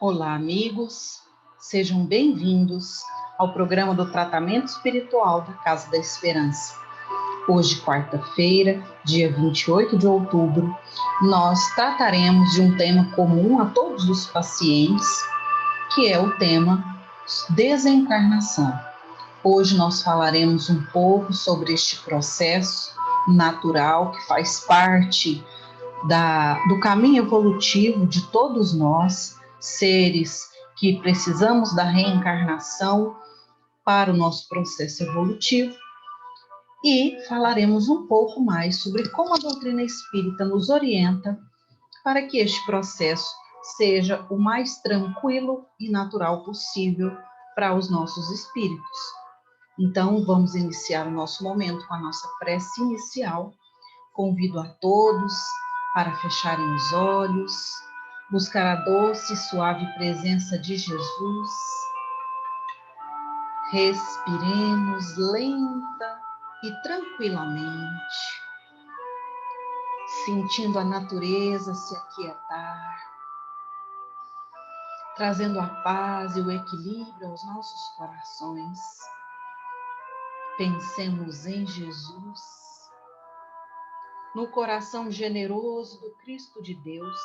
Olá, amigos. Sejam bem-vindos ao programa do Tratamento Espiritual da Casa da Esperança. Hoje, quarta-feira, dia 28 de outubro, nós trataremos de um tema comum a todos os pacientes, que é o tema desencarnação. Hoje nós falaremos um pouco sobre este processo natural que faz parte do caminho evolutivo de todos nós, seres que precisamos da reencarnação para o nosso processo evolutivo, e falaremos um pouco mais sobre como a doutrina espírita nos orienta para que este processo seja o mais tranquilo e natural possível para os nossos espíritos. Então, vamos iniciar o nosso momento com a nossa prece inicial. Convido a todos para fecharem os olhos, buscar a doce e suave presença de Jesus. Respiremos lenta e tranquilamente, sentindo a natureza se aquietar, trazendo a paz e o equilíbrio aos nossos corações. Pensemos em Jesus, no coração generoso do Cristo de Deus,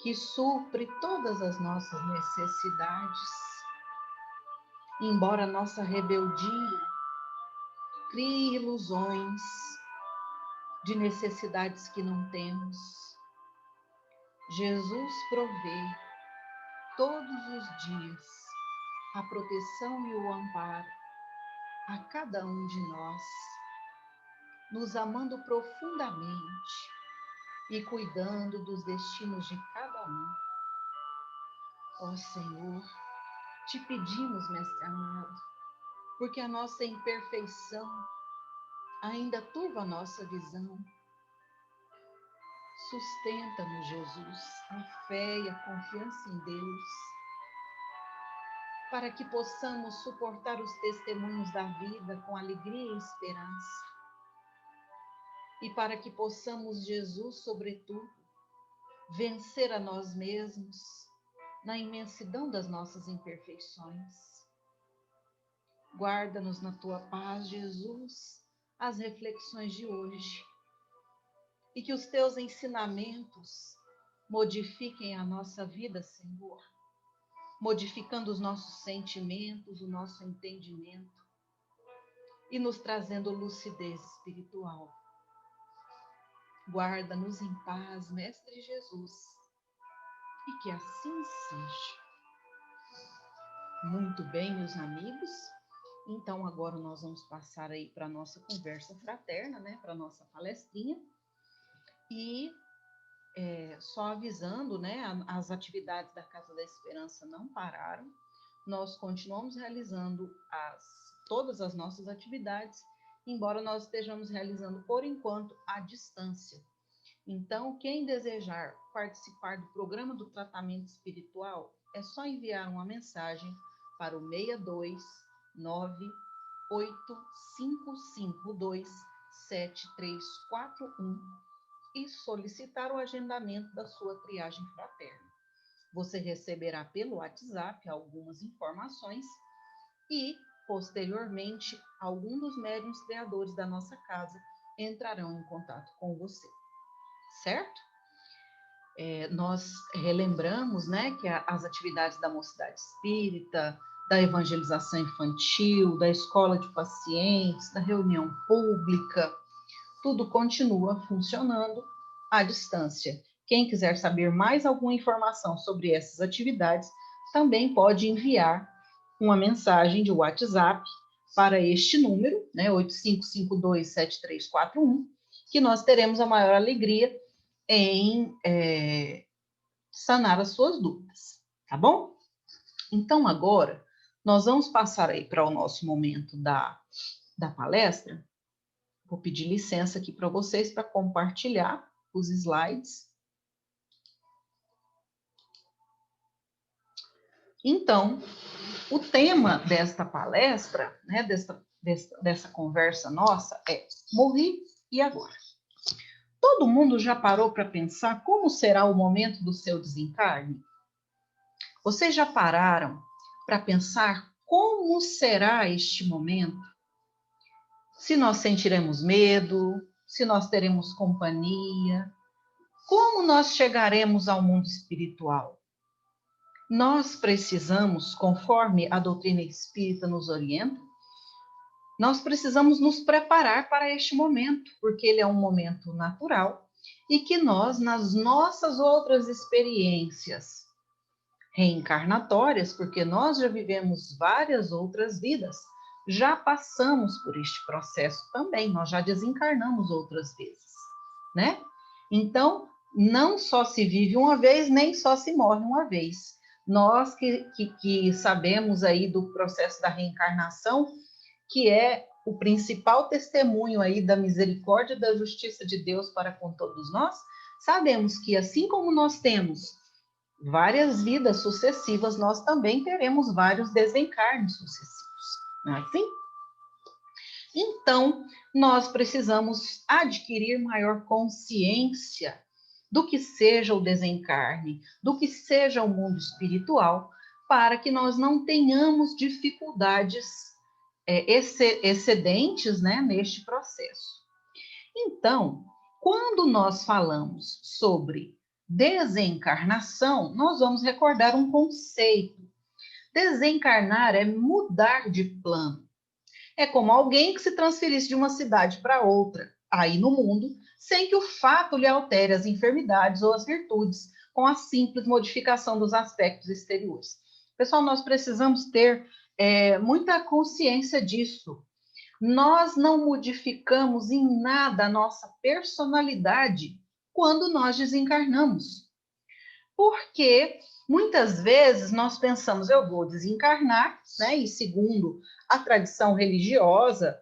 que supre todas as nossas necessidades, embora nossa rebeldia crie ilusões de necessidades que não temos. Jesus provê todos os dias a proteção e o amparo a cada um de nós, nos amando profundamente e cuidando dos destinos de cada um. Ó Senhor, te pedimos, Mestre amado, porque a nossa imperfeição ainda turva a nossa visão. Sustenta-nos, Jesus, a fé e a confiança em Deus, para que possamos suportar os testemunhos da vida com alegria e esperança. E para que possamos, Jesus, sobretudo, vencer a nós mesmos na imensidão das nossas imperfeições. Guarda-nos na tua paz, Jesus, as reflexões de hoje, e que os teus ensinamentos modifiquem a nossa vida, Senhor, modificando os nossos sentimentos, o nosso entendimento e nos trazendo lucidez espiritual. Guarda-nos em paz, Mestre Jesus, e que assim seja. Muito bem, meus amigos. Então, agora nós vamos passar aí para a nossa conversa fraterna, né? Para a nossa palestrinha. E só avisando, né? As atividades da Casa da Esperança não pararam. Nós continuamos realizando todas as nossas atividades, embora nós estejamos realizando, por enquanto, à distância. Então, quem desejar participar do programa do tratamento espiritual, é só enviar uma mensagem para o 629-8552-7341 e solicitar o agendamento da sua triagem fraterna. Você receberá pelo WhatsApp algumas informações e, posteriormente, algum dos médiuns criadores da nossa casa entrarão em contato com você, certo? Nós relembramos, né, que as atividades da Mocidade Espírita, da evangelização infantil, da escola de pacientes, da reunião pública, tudo continua funcionando à distância. Quem quiser saber mais alguma informação sobre essas atividades, também pode enviar uma mensagem de WhatsApp para este número, né, 85527341, que nós teremos a maior alegria em sanar as suas dúvidas, tá bom? Então, agora, nós vamos passar aí para o nosso momento da palestra. Vou pedir licença aqui para vocês para compartilhar os slides. Então, o tema desta palestra, né, dessa conversa nossa é Morri e agora? Todo mundo já parou para pensar como será o momento do seu desencarne? Vocês já pararam para pensar como será este momento? Se nós sentiremos medo, se nós teremos companhia, como nós chegaremos ao mundo espiritual? Nós precisamos, conforme a doutrina espírita nos orienta, nós precisamos nos preparar para este momento, porque ele é um momento natural e que nós, nas nossas outras experiências reencarnatórias, porque nós já vivemos várias outras vidas, já passamos por este processo também, nós já desencarnamos outras vezes, né? Então, não só se vive uma vez, nem só se morre uma vez. Nós que sabemos aí do processo da reencarnação, que é o principal testemunho aí da misericórdia e da justiça de Deus para com todos nós, sabemos que assim como nós temos várias vidas sucessivas, nós também teremos vários desencarnes sucessivos, não é assim? Então, nós precisamos adquirir maior consciência do que seja o desencarne, do que seja o mundo espiritual, para que nós não tenhamos dificuldades excedentes, né, neste processo. Então, quando nós falamos sobre desencarnação, nós vamos recordar um conceito. Desencarnar é mudar de plano. É como alguém que se transferisse de uma cidade para outra, aí no mundo, sem que o fato lhe altere as enfermidades ou as virtudes, com a simples modificação dos aspectos exteriores. Pessoal, nós precisamos ter muita consciência disso. Nós não modificamos em nada a nossa personalidade quando nós desencarnamos. Porque muitas vezes nós pensamos, eu vou desencarnar, né? E segundo a tradição religiosa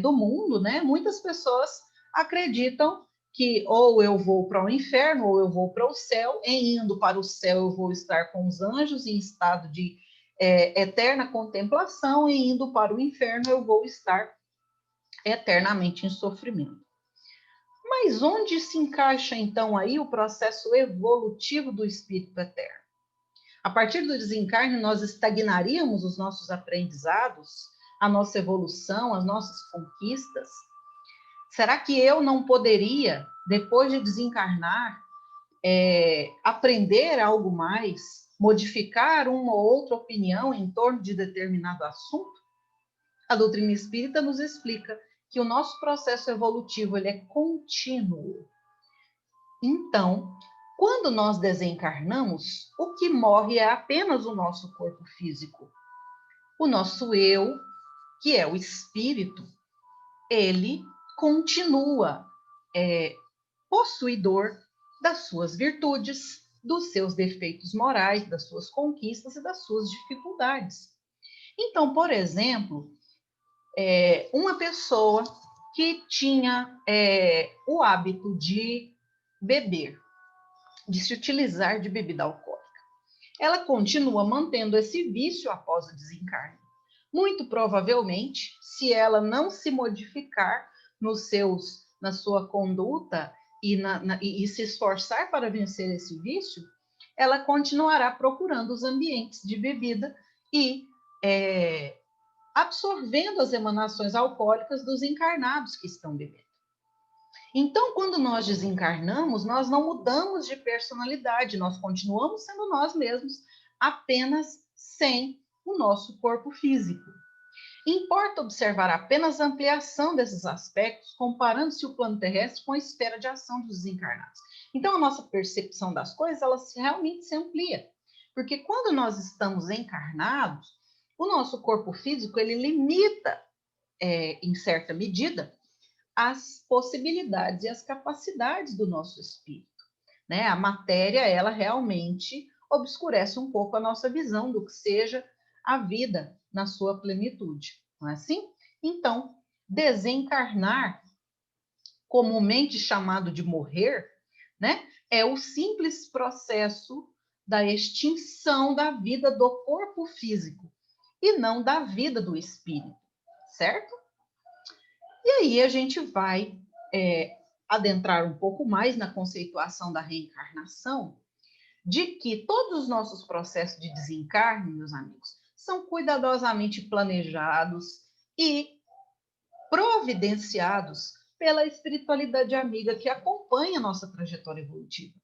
do mundo, né? Muitas pessoas acreditam que ou eu vou para o inferno ou eu vou para o céu. Em indo para o céu eu vou estar com os anjos em estado de eterna contemplação, e indo para o inferno eu vou estar eternamente em sofrimento. Mas onde se encaixa, então, aí o processo evolutivo do espírito eterno? A partir do desencarne, nós estagnaríamos os nossos aprendizados, a nossa evolução, as nossas conquistas? Será que eu não poderia, depois de desencarnar, aprender algo mais, modificar uma ou outra opinião em torno de determinado assunto? A doutrina espírita nos explica que o nosso processo evolutivo ele é contínuo. Então, quando nós desencarnamos, o que morre é apenas o nosso corpo físico. O nosso eu, que é o espírito, ele continua possuidor das suas virtudes, dos seus defeitos morais, das suas conquistas e das suas dificuldades. Então, por exemplo, uma pessoa que tinha o hábito de beber, de se utilizar de bebida alcoólica, ela continua mantendo esse vício após o desencarne. Muito provavelmente, se ela não se modificar na sua conduta e se esforçar para vencer esse vício, ela continuará procurando os ambientes de bebida e absorvendo as emanações alcoólicas dos encarnados que estão bebendo. Então, quando nós desencarnamos, nós não mudamos de personalidade, nós continuamos sendo nós mesmos, apenas sem o nosso corpo físico. Importa observar apenas a ampliação desses aspectos, comparando-se o plano terrestre com a esfera de ação dos desencarnados. Então, a nossa percepção das coisas, ela realmente se amplia. Porque quando nós estamos encarnados, o nosso corpo físico, ele limita, em certa medida, as possibilidades e as capacidades do nosso espírito, né? A matéria, ela realmente obscurece um pouco a nossa visão do que seja a vida na sua plenitude, não é assim? Então, desencarnar, comumente chamado de morrer, né? É o simples processo da extinção da vida do corpo físico e não da vida do espírito, certo? E aí a gente vai adentrar um pouco mais na conceituação da reencarnação, de que todos os nossos processos de desencarne, meus amigos, são cuidadosamente planejados e providenciados pela espiritualidade amiga que acompanha a nossa trajetória evolutiva.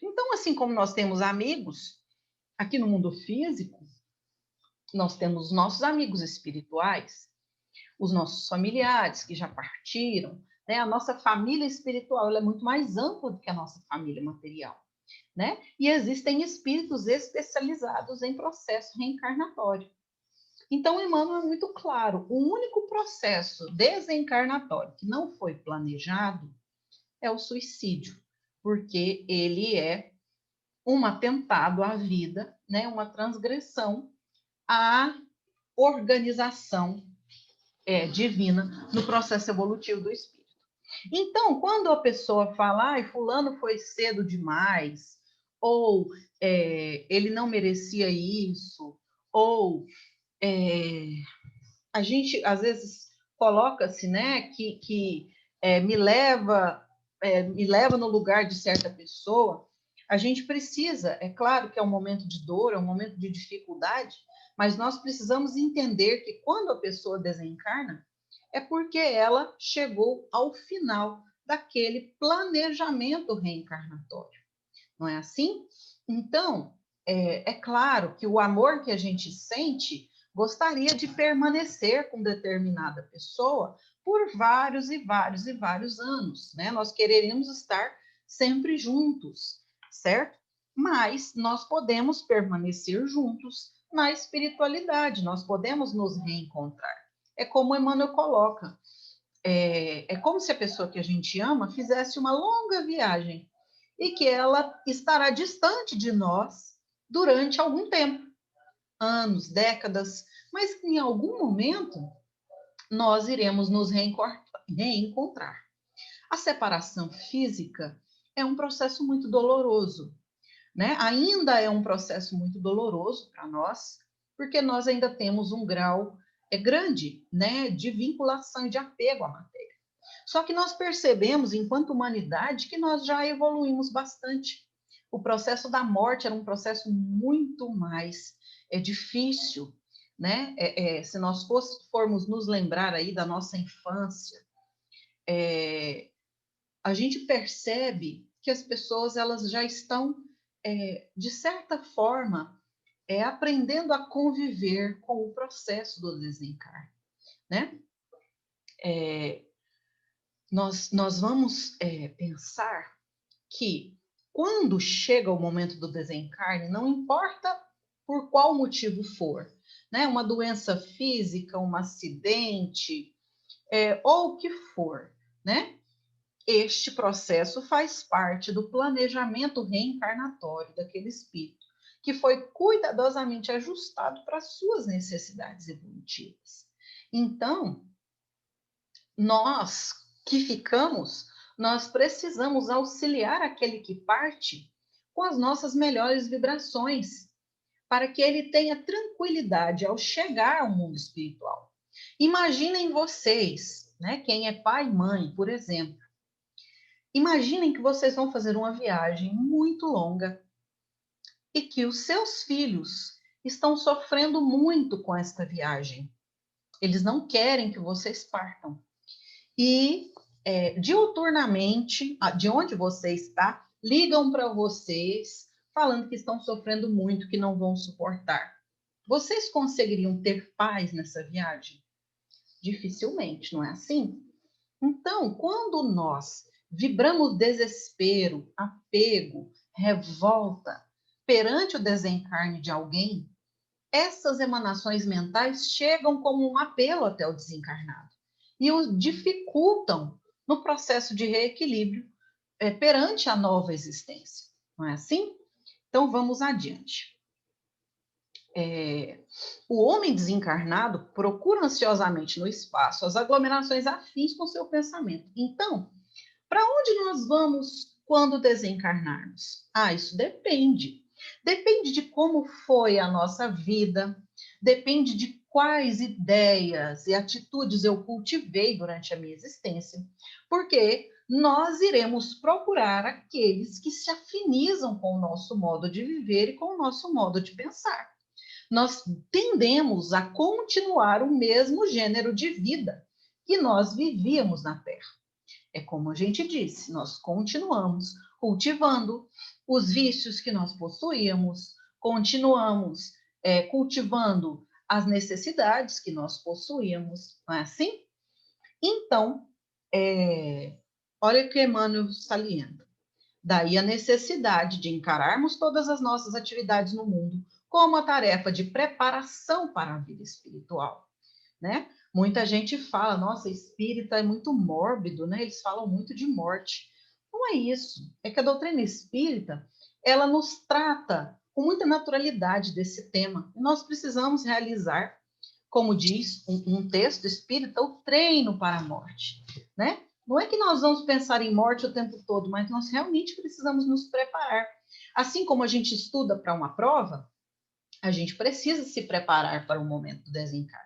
Então, assim como nós temos amigos aqui no mundo físico, nós temos nossos amigos espirituais, os nossos familiares que já partiram, né? A nossa família espiritual ela é muito mais ampla do que a nossa família material, né? E existem espíritos especializados em processo reencarnatório. Então, Emmanuel é muito claro: o único processo desencarnatório que não foi planejado é o suicídio, porque ele é um atentado à vida, né? Uma transgressão à organização divina no processo evolutivo do espírito. Então, quando a pessoa fala, ai, fulano foi cedo demais, ou ele não merecia isso, ou a gente às vezes coloca-se, né, que me leva no lugar de certa pessoa. A gente precisa, é claro que é um momento de dor, é um momento de dificuldade, mas nós precisamos entender que quando a pessoa desencarna, é porque ela chegou ao final daquele planejamento reencarnatório. Não é assim? Então, é claro que o amor que a gente sente gostaria de permanecer com determinada pessoa por vários e vários e vários anos, né? Nós quereríamos estar sempre juntos, certo? Mas nós podemos permanecer juntos na espiritualidade, nós podemos nos reencontrar. É como Emmanuel coloca, é como se a pessoa que a gente ama fizesse uma longa viagem e que ela estará distante de nós durante algum tempo, anos, décadas, mas que em algum momento nós iremos nos reencontrar. A separação física é um processo muito doloroso, né? Ainda é um processo muito doloroso para nós, porque nós ainda temos um grau grande, né, de vinculação e de apego à matéria. Só que nós percebemos, enquanto humanidade, que nós já evoluímos bastante. O processo da morte era um processo muito mais difícil, né? Se nós formos nos lembrar aí da nossa infância, a gente percebe que as pessoas elas já estão, de certa forma, aprendendo a conviver com o processo do desencarne, né? Nós vamos pensar que quando chega o momento do desencarne, não importa por qual motivo for, né? Uma doença física, um acidente, ou o que for, né? Este processo faz parte do planejamento reencarnatório daquele espírito, que foi cuidadosamente ajustado para as suas necessidades evolutivas. Então, nós que ficamos, nós precisamos auxiliar aquele que parte com as nossas melhores vibrações, para que ele tenha tranquilidade ao chegar ao mundo espiritual. Imaginem vocês, né, quem é pai e mãe, por exemplo, imaginem que vocês vão fazer uma viagem muito longa e que os seus filhos estão sofrendo muito com esta viagem. Eles não querem que vocês partam. E diuturnamente, de onde você está, ligam para vocês falando que estão sofrendo muito, que não vão suportar. Vocês conseguiriam ter paz nessa viagem? Dificilmente, não é assim? Então, quando nós vibramos desespero, apego, revolta perante o desencarne de alguém, essas emanações mentais chegam como um apelo até o desencarnado e o dificultam no processo de reequilíbrio perante a nova existência. Não é assim? Então, vamos adiante. O homem desencarnado procura ansiosamente no espaço as aglomerações afins com seu pensamento. Então, para onde nós vamos quando desencarnarmos? Isso depende. Depende de como foi a nossa vida, depende de quais ideias e atitudes eu cultivei durante a minha existência. Porque nós iremos procurar aqueles que se afinizam com o nosso modo de viver e com o nosso modo de pensar. Nós tendemos a continuar o mesmo gênero de vida que nós vivíamos na Terra. É como a gente disse, nós continuamos cultivando os vícios que nós possuíamos, continuamos cultivando as necessidades que nós possuíamos, não é assim? Então, olha o que Emmanuel salienta. Daí a necessidade de encararmos todas as nossas atividades no mundo como a tarefa de preparação para a vida espiritual, né? Muita gente fala, nossa, espírita é muito mórbido, né? Eles falam muito de morte. Não é isso. É que a doutrina espírita, ela nos trata com muita naturalidade desse tema. E nós precisamos realizar, como diz um texto espírita, o treino para a morte, né? Não é que nós vamos pensar em morte o tempo todo, mas nós realmente precisamos nos preparar. Assim como a gente estuda para uma prova, a gente precisa se preparar para o momento do desencarne.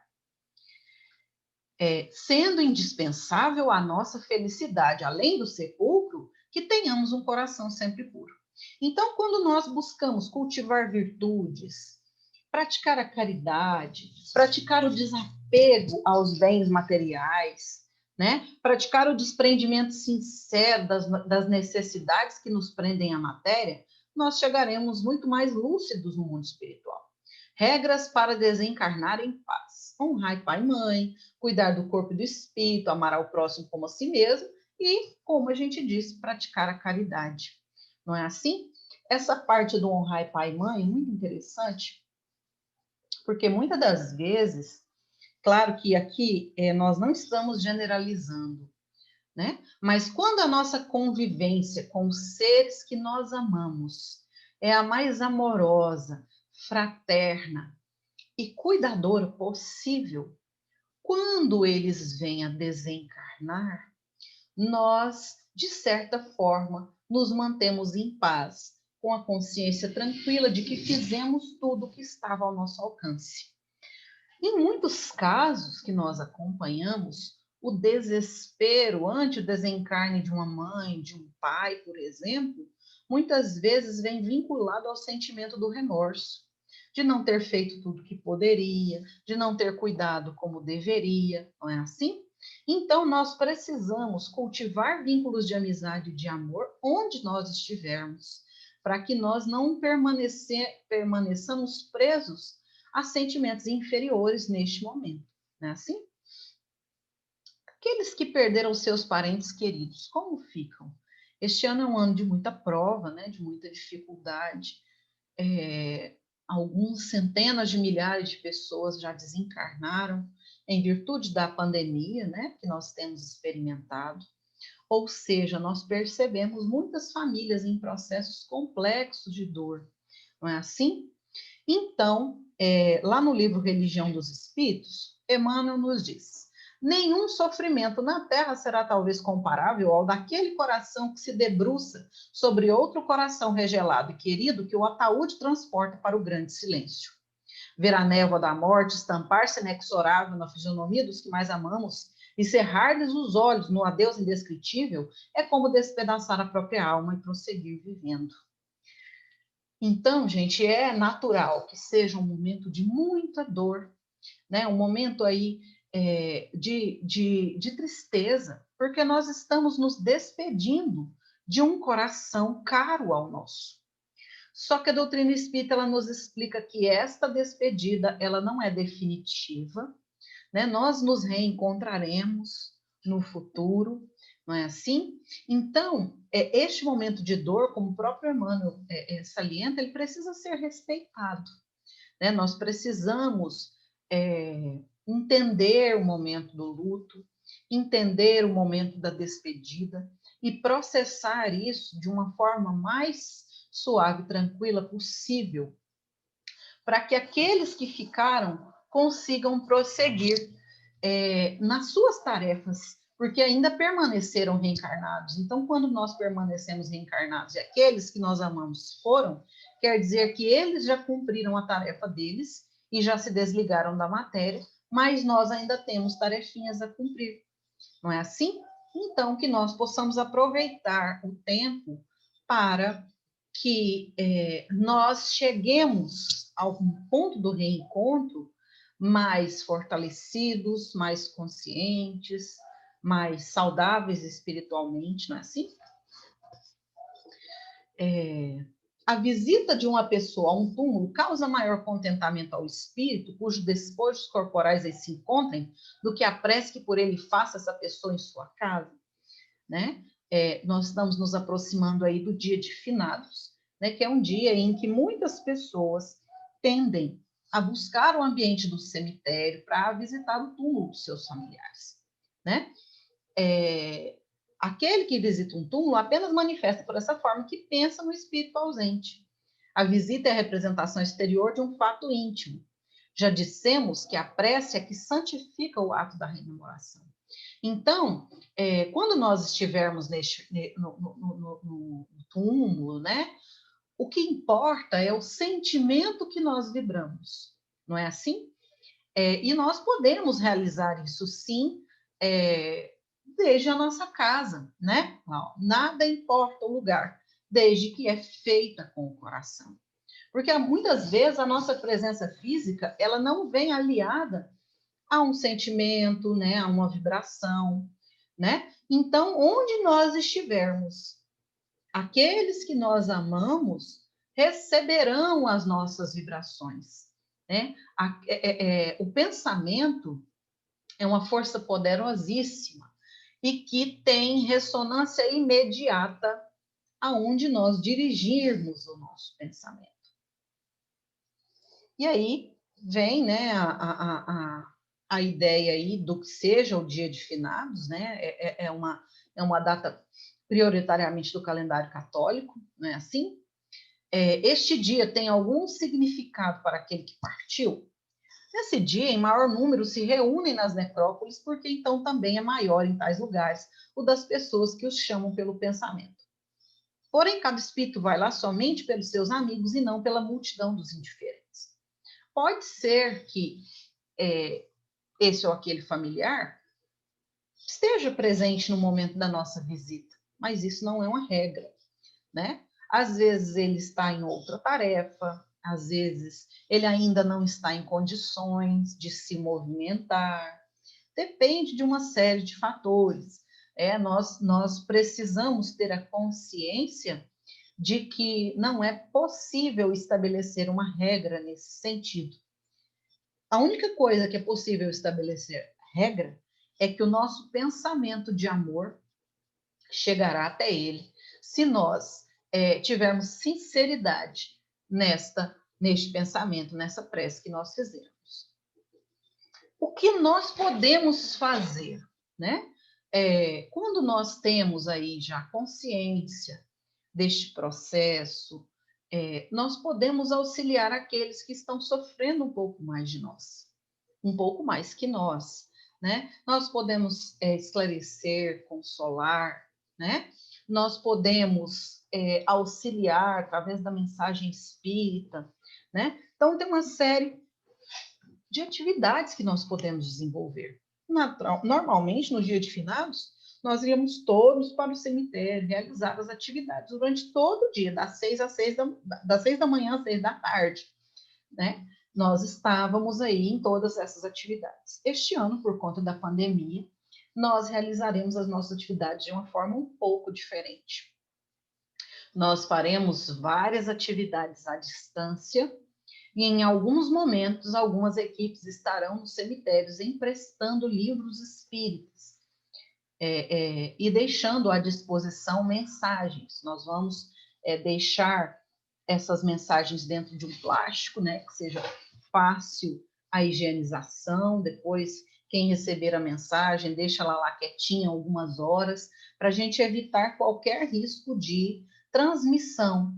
Sendo indispensável à nossa felicidade, além do sepulcro, que tenhamos um coração sempre puro. Então, quando nós buscamos cultivar virtudes, praticar a caridade, praticar o desapego aos bens materiais, né? Praticar o desprendimento sincero das necessidades que nos prendem à matéria, nós chegaremos muito mais lúcidos no mundo espiritual. Regras para desencarnar em paz. Honrar pai e mãe, cuidar do corpo e do espírito, amar ao próximo como a si mesmo e, como a gente disse, praticar a caridade. Não é assim? Essa parte do honrar pai e mãe é muito interessante, porque muitas das vezes, claro que aqui nós não estamos generalizando, né? Mas quando a nossa convivência com os seres que nós amamos é a mais amorosa, fraterna e cuidadora possível, quando eles vêm a desencarnar, nós, de certa forma, nos mantemos em paz, com a consciência tranquila de que fizemos tudo o que estava ao nosso alcance. Em muitos casos que nós acompanhamos, o desespero ante o desencarne de uma mãe, de um pai, por exemplo, muitas vezes vem vinculado ao sentimento do remorso, de não ter feito tudo o que poderia, de não ter cuidado como deveria, não é assim? Então, nós precisamos cultivar vínculos de amizade e de amor onde nós estivermos, para que nós não permaneçamos presos a sentimentos inferiores neste momento, não é assim? Aqueles que perderam seus parentes queridos, como ficam? Este ano é um ano de muita prova, né, de muita dificuldade. Alguns centenas de milhares de pessoas já desencarnaram em virtude da pandemia, né, que nós temos experimentado. Ou seja, nós percebemos muitas famílias em processos complexos de dor, não é assim? Então, lá no livro Religião dos Espíritos, Emmanuel nos diz: nenhum sofrimento na Terra será talvez comparável ao daquele coração que se debruça sobre outro coração regelado e querido que o ataúde transporta para o grande silêncio. Ver a névoa da morte estampar-se inexorável na fisionomia dos que mais amamos e cerrar-lhes os olhos no adeus indescritível é como despedaçar a própria alma e prosseguir vivendo. Então, gente, é natural que seja um momento de muita dor, né? Um momento aí de tristeza, porque nós estamos nos despedindo de um coração caro ao nosso. Só que a doutrina espírita ela nos explica que esta despedida ela não é definitiva, né? Nós nos reencontraremos no futuro, não é assim? Então, este momento de dor, como o próprio Emmanuel salienta, ele precisa ser respeitado, né? Nós precisamos entender o momento do luto, entender o momento da despedida e processar isso de uma forma mais suave e tranquila possível, para que aqueles que ficaram consigam prosseguir nas suas tarefas, porque ainda permaneceram reencarnados. Então, quando nós permanecemos reencarnados e aqueles que nós amamos foram, quer dizer que eles já cumpriram a tarefa deles e já se desligaram da matéria, mas nós ainda temos tarefinhas a cumprir, não é assim? Então, que nós possamos aproveitar o tempo para que nós cheguemos ao ponto do reencontro mais fortalecidos, mais conscientes, mais saudáveis espiritualmente, não é assim? A visita de uma pessoa a um túmulo causa maior contentamento ao espírito, cujos despojos corporais aí se encontrem, do que a prece que por ele faça essa pessoa em sua casa, né? Nós estamos nos aproximando aí do dia de finados, né? Que é um dia em que muitas pessoas tendem a buscar o ambiente do cemitério para visitar o túmulo dos seus familiares, né? Aquele que visita um túmulo apenas manifesta por essa forma que pensa no espírito ausente. A visita é a representação exterior de um fato íntimo. Já dissemos que a prece é que santifica o ato da rememoração. Então, quando nós estivermos no túmulo, né, o que importa é o sentimento que nós vibramos, não é assim? E nós podemos realizar isso, sim, desde a nossa casa, né? Nada importa o lugar, desde que é feita com o coração. Porque muitas vezes a nossa presença física, ela não vem aliada a um sentimento, né, a uma vibração, né? Então, onde nós estivermos, aqueles que nós amamos receberão as nossas vibrações, né? O pensamento é uma força poderosíssima e que tem ressonância imediata aonde nós dirigirmos o nosso pensamento. E aí vem, né, a ideia aí do que seja o dia de finados, né? É uma data prioritariamente do calendário católico, não é assim? Este dia tem algum significado para aquele que partiu? Nesse dia, em maior número, se reúnem nas necrópolis, porque então também é maior em tais lugares o das pessoas que os chamam pelo pensamento. Porém, cada espírito vai lá somente pelos seus amigos e não pela multidão dos indiferentes. Pode ser que esse ou aquele familiar esteja presente no momento da nossa visita, mas isso não é uma regra, né? Às vezes ele está em outra tarefa, às vezes ele ainda não está em condições de se movimentar, depende de uma série de fatores. Nós precisamos ter a consciência de que não é possível estabelecer uma regra nesse sentido. A única coisa que é possível estabelecer regra é que o nosso pensamento de amor chegará até ele, se nós tivermos sinceridade neste pensamento, nessa prece que nós fizemos. O que nós podemos fazer, né? Quando nós temos aí já consciência deste processo, nós podemos auxiliar aqueles que estão sofrendo um pouco mais de nós, um pouco mais que nós, né? Nós podemos esclarecer, consolar, né? Nós podemos auxiliar através da mensagem espírita, né? Então, tem uma série de atividades que nós podemos desenvolver. Normalmente, no dia de finados, nós íamos todos para o cemitério, realizar as atividades durante todo o dia, das 6 da manhã às 6 da tarde, né? Nós estávamos aí em todas essas atividades. Este ano, por conta da pandemia, nós realizaremos as nossas atividades de uma forma um pouco diferente. Nós faremos várias atividades à distância e, em alguns momentos, algumas equipes estarão nos cemitérios emprestando livros espíritas e deixando à disposição mensagens. Nós vamos deixar essas mensagens dentro de um plástico, né, que seja fácil a higienização. Depois, quem receber a mensagem, deixa ela lá quietinha algumas horas, para a gente evitar qualquer risco de transmissão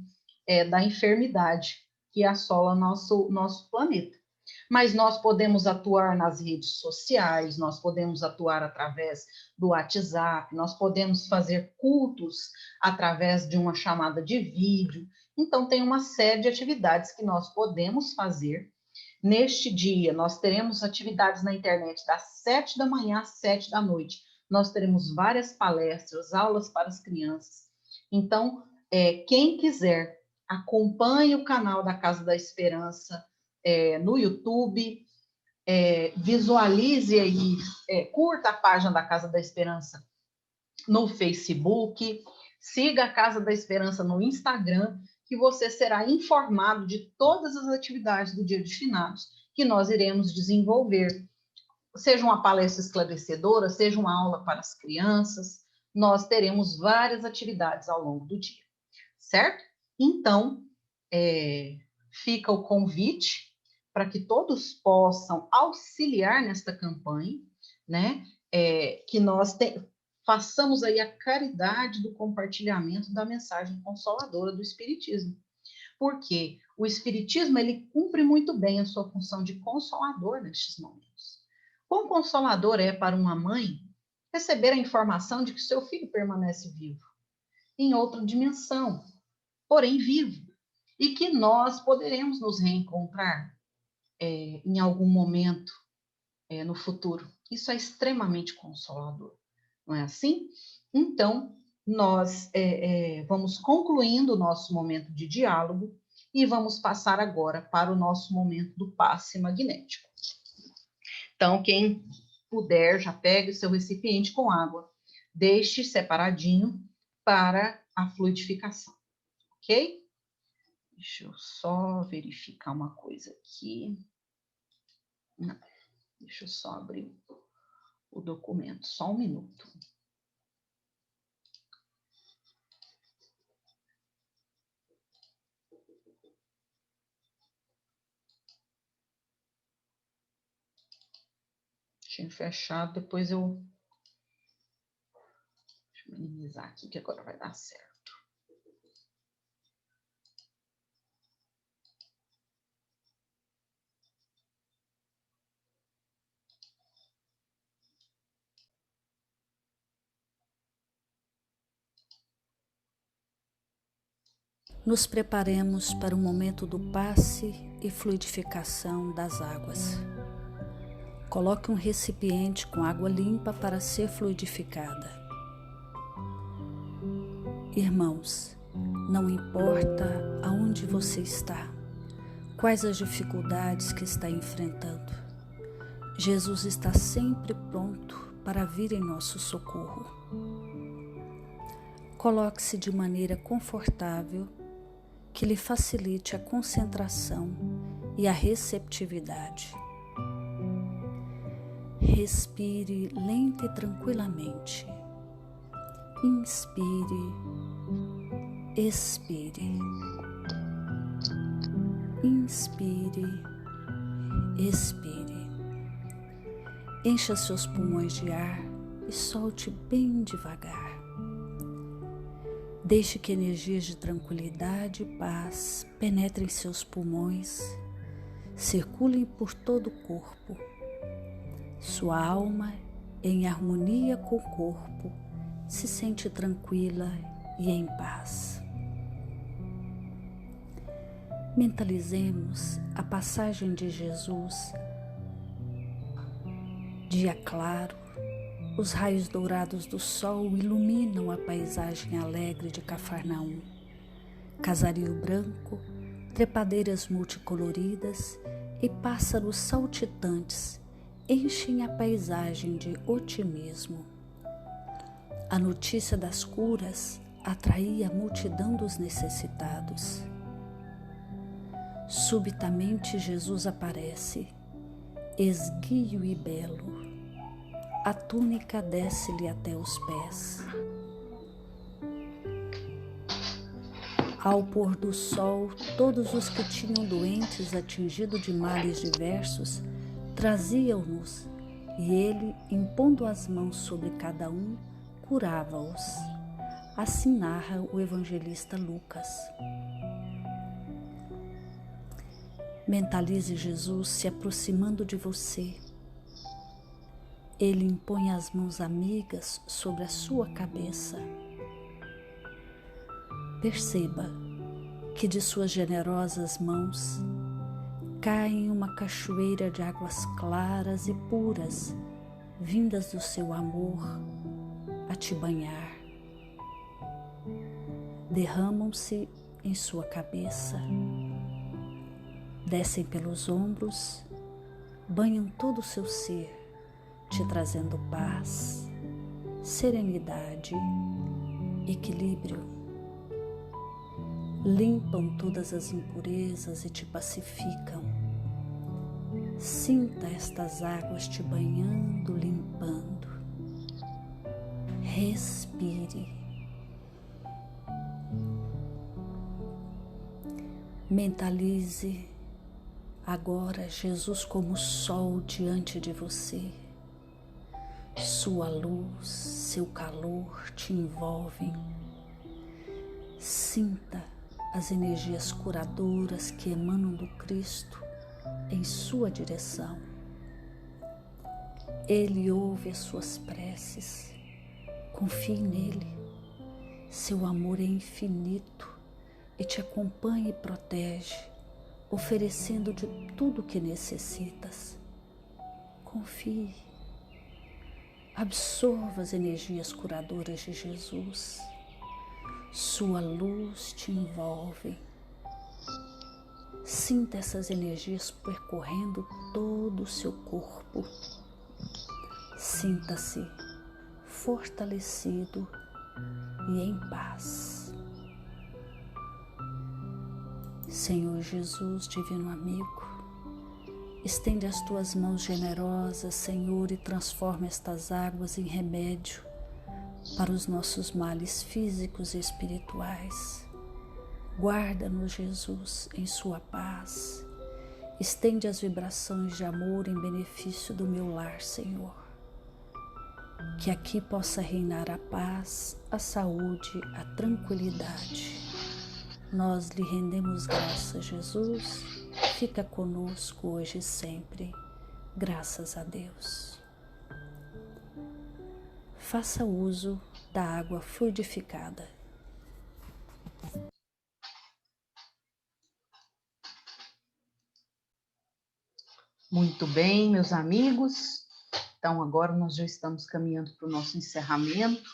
da enfermidade que assola nosso planeta. Mas nós podemos atuar nas redes sociais, nós podemos atuar através do WhatsApp, nós podemos fazer cultos através de uma chamada de vídeo. Então, tem uma série de atividades que nós podemos fazer. Neste dia, nós teremos atividades na internet das 7 da manhã às 7 da noite, nós teremos várias palestras, aulas para as crianças. Então, quem quiser, acompanhe o canal da Casa da Esperança no YouTube, visualize aí, curta a página da Casa da Esperança no Facebook, siga a Casa da Esperança no Instagram, que você será informado de todas as atividades do Dia dos Finados que nós iremos desenvolver. Seja uma palestra esclarecedora, seja uma aula para as crianças, nós teremos várias atividades ao longo do dia, certo? Então, fica o convite para que todos possam auxiliar nesta campanha, né? Que nós façamos aí a caridade do compartilhamento da mensagem consoladora do Espiritismo. Porque o Espiritismo, ele cumpre muito bem a sua função de consolador nestes momentos. Quão consolador é para uma mãe receber a informação de que seu filho permanece vivo, em outra dimensão, porém vivo, e que nós poderemos nos reencontrar em algum momento no futuro. Isso é extremamente consolador, não é assim? Então, nós vamos concluindo o nosso momento de diálogo e vamos passar agora para o nosso momento do passe magnético. Então, quem puder, já pegue o seu recipiente com água, deixe separadinho para a fluidificação, ok? Deixa eu só verificar uma coisa aqui. Não, deixa eu só abrir o documento, só um minuto. Tinha fechado, depois eu... Deixa eu minimizar aqui, que agora vai dar certo. Nos preparemos para o momento do passe e fluidificação das águas. Coloque um recipiente com água limpa para ser fluidificada. Irmãos, não importa aonde você está, quais as dificuldades que está enfrentando, Jesus está sempre pronto para vir em nosso socorro. Coloque-se de maneira confortável que lhe facilite a concentração e a receptividade. Respire lenta e tranquilamente. Inspire, expire. Inspire, expire. Encha seus pulmões de ar e solte bem devagar. Deixe que energias de tranquilidade e paz penetrem seus pulmões, circulem por todo o corpo. Sua alma, em harmonia com o corpo, se sente tranquila e em paz. Mentalizemos a passagem de Jesus. Dia claro, os raios dourados do sol iluminam a paisagem alegre de Cafarnaum. Casario branco, trepadeiras multicoloridas e pássaros saltitantes enchem a paisagem de otimismo. A notícia das curas atraía a multidão dos necessitados. Subitamente Jesus aparece, esguio e belo. A túnica desce-lhe até os pés. Ao pôr do sol, todos os que tinham doentes atingidos de males diversos traziam-nos, e ele, impondo as mãos sobre cada um, curava-os. Assim narra o evangelista Lucas. Mentalize Jesus se aproximando de você. Ele impõe as mãos amigas sobre a sua cabeça. Perceba que de suas generosas mãos caem uma cachoeira de águas claras e puras, vindas do seu amor, a te banhar. Derramam-se em sua cabeça, descem pelos ombros, banham todo o seu ser, te trazendo paz, serenidade, equilíbrio. Limpam todas as impurezas e te pacificam. Sinta estas águas te banhando, limpando. Respire. Mentalize agora Jesus como sol diante de você. Sua luz, seu calor te envolvem. Sinta as energias curadoras que emanam do Cristo em sua direção. Ele ouve as suas preces. Confie nele. Seu amor é infinito e te acompanha e protege, oferecendo de tudo o que necessitas. Confie. Absorva as energias curadoras de Jesus. Sua luz te envolve. Sinta essas energias percorrendo todo o seu corpo. Sinta-se fortalecido e em paz. Senhor Jesus, divino amigo, estende as tuas mãos generosas, Senhor, e transforma estas águas em remédio para os nossos males físicos e espirituais. Guarda-nos, Jesus, em sua paz. Estende as vibrações de amor em benefício do meu lar, Senhor. Que aqui possa reinar a paz, a saúde, a tranquilidade. Nós lhe rendemos graças, Jesus. Fica conosco hoje e sempre. Graças a Deus. Faça uso da água fluidificada. Muito bem, meus amigos. Então, agora nós já estamos caminhando para o nosso encerramento.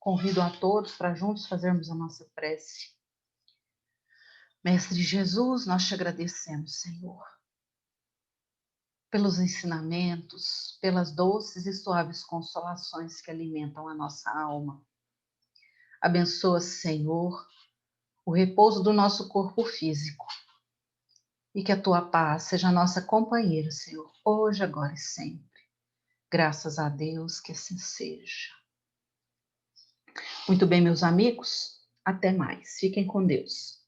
Convido a todos para juntos fazermos a nossa prece. Mestre Jesus, nós te agradecemos, Senhor, pelos ensinamentos, pelas doces e suaves consolações que alimentam a nossa alma. Abençoa, Senhor, o repouso do nosso corpo físico e que a tua paz seja nossa companheira, Senhor, hoje, agora e sempre. Graças a Deus que assim seja. Muito bem, meus amigos, até mais. Fiquem com Deus.